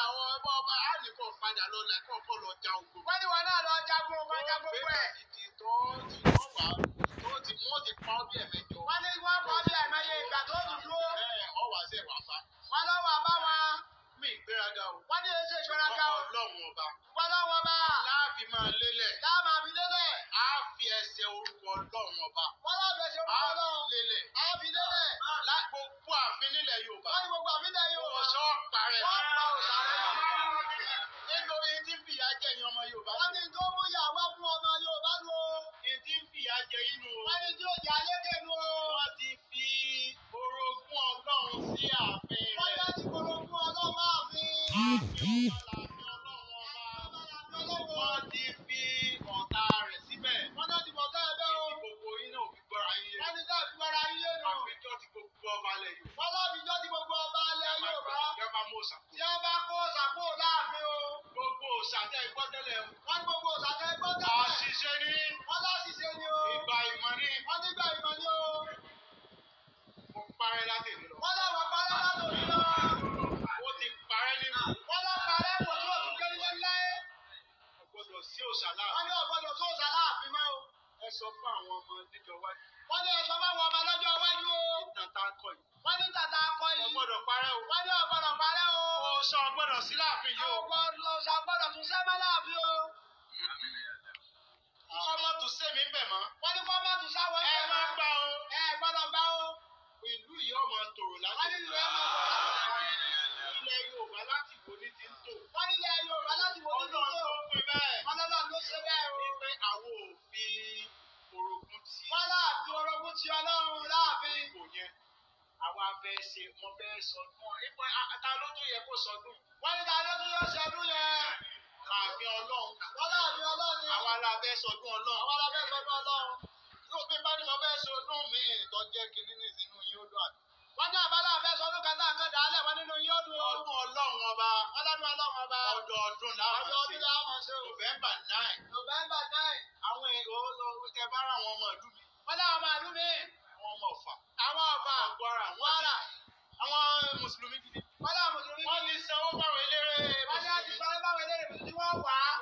àwọn ọba á ní kó padà lọ kó lọ ja ogun. Wọ́n ní wọn náà lọ jagun ọmọ jagun pẹ̀. Wọ́n ti pa ọ́ bí ẹ̀mẹjọ. Wọ́n ní wọ́n pa bí ẹ̀mẹyẹ ìgbà tó dùn dúró. Ọ wà sí ẹ̀wà fa. Wọ́n lọ́wọ́ bá wọn. Mi ìgbéraga o. Wọ́n ní èsì ìgbéraga o. Ọlọ́run ọba. Wọ́n lọ́wọ́ bá. Láàfin máa lélẹ̀. Láàmà fi lélẹ̀. Á fi ẹsẹ̀ orúkọ Ọlọ́run ọba. Wọ́n lọ́wọ́ fẹsẹ̀ orúkọ Ọlọ́run. Lélẹ̀. Á fi lélẹ̀. Gbogbo àfin nílẹ̀ Yorùbá. Wọ́n ní gbogbo àfin nílẹ̀ Yorùbá. Ọ̀ṣọ́ parẹ́. Wọ́n pa òṣàrẹ́. Nítorí tí ń fìyà jẹ ẹ̀yin ọmọ Yorùbá. Wọ́n ní tó mú ìyàwó fún ọmọ Yorùbá lò. Tí ń fìyà jẹ inú o. Wọ́n ní tí ó jẹ́ alékè lò. Wọ́n ti fi orogún Ọlọ́run sí ààfin rẹ̀. Wọ́n yá ti orogún Ọlọ́run ààfin. Wọ́n ti fi ọ̀tá rẹ̀ síbẹ̀. Wọ́n náà ti bọ̀tá ẹ̀bẹ̀ o. Gbogbo iná òfin gbọ́ra yín. Wọ́n ní sáà fi gbọ́ra yín lé nù. Àfijọ́ ti gbogbo ọba alẹ́ Yorùbá. Wọ́n lábìjọ́ ti gbogbo ọba alẹ́ Yorùbá. Ìjọba mú òṣà. Tí wọ́n bá kó ṣàkó láàfin o. Gbogbo òṣà tẹ́ ẹ gbọ́ tẹ́lẹ̀ o. Wọ́n ní gbogbo òṣà tẹ́ ẹ gbọ́ tẹ́lẹ̀. Àṣìṣe ni. Wọ́n láṣìṣe ni o. Ìgbà ìmọ̀ ni. Wọ́n nígbà ìmọ̀ ni o. Mo parẹ́ láti ìlú lọ. Wọ́n láwọn parẹ́ látòrí lọ. Ó ti parẹ́ nínú. Wọ́n lọ parẹ́ kò tí òtún kéré láyé. Ọ̀gbọ́dọ̀ sí òṣà láàfin. Wọ́n ní ọ̀gbọ́dọ̀ tó òṣà láàfin mọ́ o. Ẹ sọ fún àwọn ọmọ níjọ wájú. Wọ́n ní ẹ̀sọ́ bá wọn ọba lọ́jọ́ iwájú o. Ìtàn tá a kọ yìí. Wọ́n ní tàtà akọ yìí. Ọ̀gbọ́dọ̀ parẹ́ o. Wọ́n ní ọ̀gbọ́dọ̀ parẹ́ o. Òṣà ọ̀gbọ́dọ̀ sí láàfin yìí o. Òṣà ọ̀gbọ́dọ̀ tún sẹ́mọ́ láàfin o. Ọmọ tún sẹ́mi ń bẹ̀ mọ́. Wọ́n ní kọ́ má tún sáwọ́ Ẹ má gbà o. Ẹ gbọ́dọ̀ gbà o. Ìlú yìí ọmọ tòrò láti. Wọ́n ní ìlú ẹ̀ máa tòrò láti. Ilẹ̀ Yorùbá láti wo ní ti ń tò. Wọ́n ní ilẹ̀ Yorùbá láti wo ní ti ń tò. Ọlọ́run ló pin bẹ́ẹ̀. Ọlọ́run ló ṣe bẹ́ẹ̀ o. Wípé àwọn òfin orogún ti. Wọ́n láàfin orogún ti Ọlọ́run láàfin. Kò yẹn. Àwa fẹ́ ṣe wọ́n fẹ́ sọdún. Ipò ata ló tún yẹ kó sọdún. Wọ́n ní ta ló tún yọ ṣọdún yẹn. Ààfin Ọlọ́run. Wọ́n láàfin Ọlọ́run ni. Àwa la fẹ́ sọdún Ọlọ́run. Àwa la fẹ́ sọdún Ọlọ́run. Yóò bí bá ní mo fẹ́ sọdún mi ìtọ́jẹ́ kìíní nìsínú yóò dùn àbí. Wọ́n ní àbálà fẹ́ sọdún kan náà kan dàálẹ̀ wọ́n nínú yóò dùn. Ọdún Ọlọ́run ọba. Ọlọ́dún Ọlọ́run ọba. Ọdọọdún làwọn ṣe. Ọdọọdún làwọn ṣe o. November 9. November 9. Àwọn èrò ẹ bá ra àwọn ọmọ ìlú mi. Wọ́n láwọn màálù mi. Àwọn ọmọ Ọ̀fà. Àwọn Ọ̀fà. Àwọn Kwara. Kwara. Àwọn Mùsùlùmí gidi. Wọ́n láwọn Mùsùlùmí. Wọ́n ní sanwó báwọn eléré Wọ́n ní àti Mùsùlùmí. sọ́ọ́ báwọn eléré Mùsùlùmí wọ́n wà á.